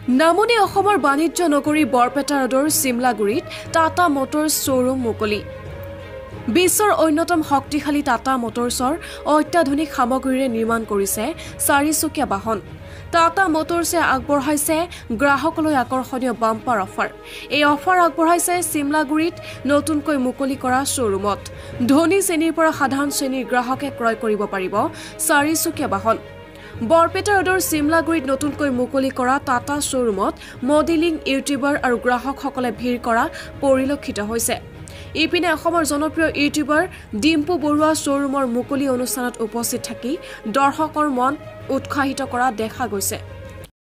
নামনি অসমৰ বাণিজ্য নগৰী বৰপেটা ৰোডৰ চিমলাগুৰিত টাটা মটৰ্ছ শ্ব'ৰুম মুকলি। বিশ্বৰ অন্যতম শক্তিশালী টাটা মটৰ্ছৰ অত্যাধুনিক সামগ্ৰীৰে নিৰ্মাণ কৰিছে চাৰিচকীয়া বাহন। টাটা মটৰ্ছে আগবঢ়াইছে গ্ৰাহকলৈ আকৰ্ষণীয় বাম্পাৰ অফাৰ। এই অফাৰ আগবঢ়াইছে চিমলাগুৰিত নতুনকৈ মুকলি কৰা শ্ব'ৰুমত। ধনী শ্ৰেণীৰ পৰা সাধাৰণ শ্ৰেণীৰ গ্ৰাহকে ক্ৰয় কৰিব পাৰিব চাৰিচকীয়া বাহন। বৰপেটা ৰোডৰ চিমলাগুৰিত নতুনকৈ মুকলি কৰা টাটা শ্ব'ৰুমত মডেলিং ইউটিউবাৰ আৰু গ্ৰাহকসকলে ভিৰ কৰা পৰিলক্ষিত হৈছে। ইপিনে অসমৰ জনপ্ৰিয় ইউটিউবাৰ ডিম্পু বৰুৱা শ্ব'ৰুমৰ মুকলি অনুষ্ঠানত উপস্থিত থাকি দৰ্শকৰ মন উৎসাহিত কৰা দেখা গৈছে।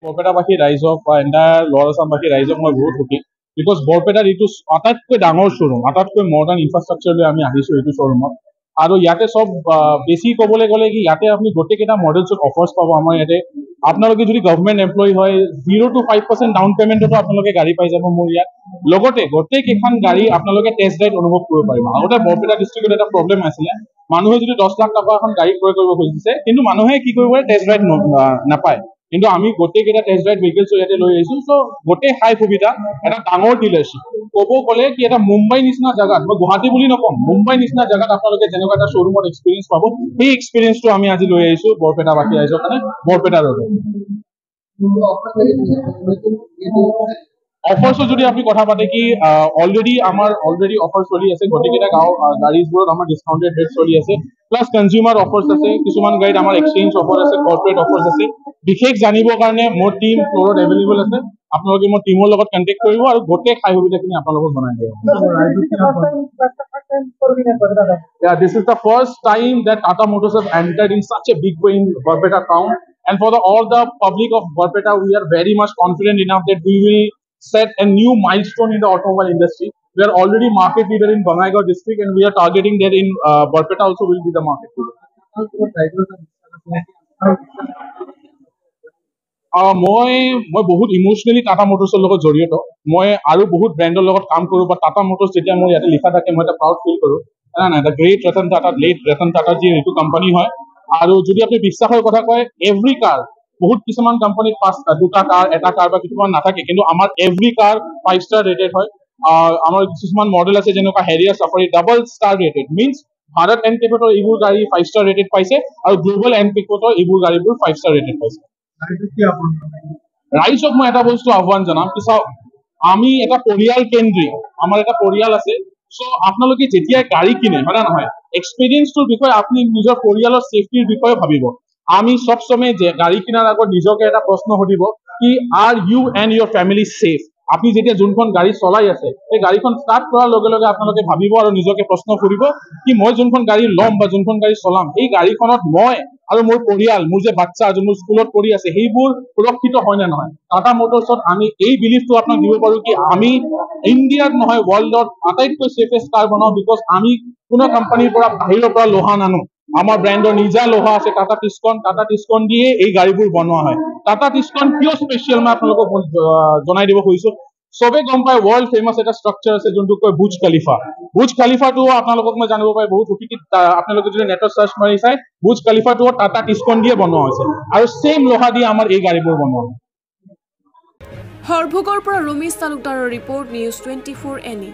বৰপেটাবাসী ৰাইজক বা এণ্টায়াৰ লৱাৰ আছামবাসী ৰাইজক মই বহুত সুখী, বিকজ বৰপেটাত এইটো আটাইতকৈ ডাঙৰ শ্ব'ৰুম, আটাইতকৈ মডাৰ্ণ ইনফ্ৰাষ্ট্ৰাকচাৰ লৈ আমি আহিছোঁ এইটো শ্ব'ৰুমত। আৰু ইয়াতে চব বেছি ক'বলৈ গ'লে কি ইয়াতে আপুনি গোটেইকেইটা মডেলছত অফাৰ্ছ পাব। আমাৰ ইয়াতে আপোনালোকে যদি গভৰ্ণমেণ্ট এমপ্লয়ী হয় 0 to 5% ডাউন পে'মেণ্টতো আপোনালোকে গাড়ী পাই যাব মোৰ ইয়াত। লগতে গোটেইকেইখন গাড়ী আপোনালোকে টেষ্ট ড্ৰাইভ অনুভৱ কৰিব পাৰিব। আগতে বৰপেটা ডিষ্ট্ৰিক্টত এটা প্ৰব্লেম আছিলে, মানুহে যদি 10 লাখ টকা এখন গাড়ী ক্ৰয় কৰিব খুজিছে, কিন্তু মানুহে কি কৰিব টেষ্ট ড্ৰাইভ নাপায়। কিন্তু আমি গোটেইকেইটা টেষ্ট ড্ৰাইভ ভেহিকেলছ ইয়াতে লৈ আহিছোঁ। চ' গোটেই হাই সুবিধা, এটা ডাঙৰ ডিলাৰশ্বিপ। ক'ব গ'লে কি এটা মুম্বাই নিচিনা জেগাত, মই গুৱাহাটী বুলি নকওঁ, মুম্বাই নিচিনা জেগাত আপোনালোকে যেনেকুৱা এটা শ্ব'ৰুমত এক্সপিৰিয়েঞ্চ পাব, সেই এক্সপিৰিয়েঞ্চটো আমি আজি লৈ আহিছোঁ বৰপেটাবাসী ৰাইজৰ কাৰণে বৰপেটা ৰোডত। অফাৰ্ছৰ যদি আপুনি কথা পাতে কি অলৰেডি অফাৰ চলি আছে, গোটেইকেইটা গাড়ীবোৰত আমাৰ ডিছকাউণ্টেড ৰেট চলি আছে, প্লাছ কনজিউমাৰ অফাৰ্ছ আছে, কিছুমান গাড়ীত আমাৰ এক্সচেঞ্জ অফাৰ আছে, কৰ্পৰেট অফাৰ্ছ আছে। বিশেষ জানিবৰ কাৰণে মোৰ টিম ফ্ল'ৰত এভেইলেবল আছে, আপোনালোকে মোৰ টিমৰ লগত কণ্টেক্ট কৰিব আৰু গোটেই খাই সুবিধাখিনি আপোনালোকক জনাই দিব। Yeah, this is the first time that Tata Motors have entered in such a big way in Barpeta town, and for all the public of Barpeta, we are very much confident enough that we will set a new milestone in the automobile industry. We are already market leader in Bangaigaon district, and we are targeting that in Barpeta also will be the market leader. মই বহুত emotionally Tata মটৰ্ছৰ লগত জড়িত। মই আৰু বহুত ব্ৰেণ্ডৰ লগত কাম কৰোঁ, বা টাটা মটৰ্ছ যেতিয়া মোৰ ইয়াতে লিখা থাকে মই এটা প্ৰাউড ফিল কৰোঁ। নাই the great Ratan Tata, late Ratan Tata যি এইটো কোম্পানী হয়। আৰু যদি আপুনি বিশ্বাসৰ কথা কয়, এভৰি কাৰ, বহুত কিছুমান কোম্পানীত 2টা কাৰ, এটা কাৰ বা কিছুমান নাথাকে, কিন্তু আমাৰ এভৰি কাৰ 5 ষ্টাৰ ৰেটেড হয়। আমাৰ কিছুমান মডেল আছে যেনেকুৱা Harrier Safari double star rated, means Bharat এনকেপেটৰ এইবোৰ গাড়ী 5 ষ্টাৰ ৰেটেড পাইছে, আৰু গ্ল'বেল এনকেপেটৰ এইবোৰ গাড়ীবোৰ 5 ষ্টাৰ ৰেটেড পাইছে। ৰাইজক মই এটা বস্তু আহ্বান জনাম কি চাওক, আমি এটা পৰিয়াল কেন্দ্ৰিক, আমাৰ এটা পৰিয়াল আছে। চ' আপোনালোকে যেতিয়া গাড়ী কিনে, হয় নে নহয়, এক্সপিৰিয়েঞ্চটোৰ বিষয়ে আপুনি নিজৰ পৰিয়ালৰ ছেফটিৰ বিষয়ে ভাবিব। আমি চব সময় গাড়ী কিনাৰ আগত নিজকে এটা প্ৰশ্ন সুধিব কি are you and your family safe. আপুনি যেতিয়া যোনখন গাড়ী চলাই আছে, সেই গাড়ীখন ষ্টাৰ্ট কৰাৰ লগে লগে আপোনালোকে ভাবিব আৰু নিজকে প্ৰশ্ন সুধিব কি মই যোনখন গাড়ী ল'ম বা যোনখন গাড়ী চলাম, এই গাড়ীখনত মই আৰু মোৰ পৰিয়াল, মোৰ যে বাচ্চা যোনবোৰ স্কুলত পঢ়ি আছে, সেইবোৰ সুৰক্ষিত হয় নে নহয়। টাটা মটৰ্ছত আমি এই বিলিফটো আপোনাক দিব পাৰো কি আমি ইণ্ডিয়াত নহয় ৱৰ্ল্ডত আটাইতকৈ ছেফেষ্ট কাৰ বনাওঁ, বিকজ আমি কোনো কোম্পানীৰ পৰা বাহিৰৰ পৰা লোহা নানো। আমাৰ ব্ৰেণ্ডৰ নিজা লোহা আছে, টাটা টিস্কন দিয়ে এই গাড়ীবোৰ বনোৱা হয়। টাটা টিস্কন কিয় স্পেচিয়েল মই আপোনালোকক জনাই দিব খুজিছোঁ। চবে গম পায় ৱৰ্ল্ড ফেমাছ এটা ষ্ট্ৰাকচাৰ আছে যোনটো কয় বুৰ্জ খালিফা। বুৰ্জ খালিফাটো আপোনালোকক মই জানিব পাৰি বহুত সুখী। আপোনালোকে যদি নেটত চাৰ্চ মাৰি চাই, বুৰ্জ খালিফাটো টাটা টিস্কন দিয়ে বনোৱা হৈছে, আৰু ছেম লোহা দিয়ে আমাৰ এই গাড়ীবোৰ বনোৱা হয়। হৰভোগৰ পৰা ৰমেশ তালুকদাৰৰ ৰিপৰ্ট, নিউজ 24 NE।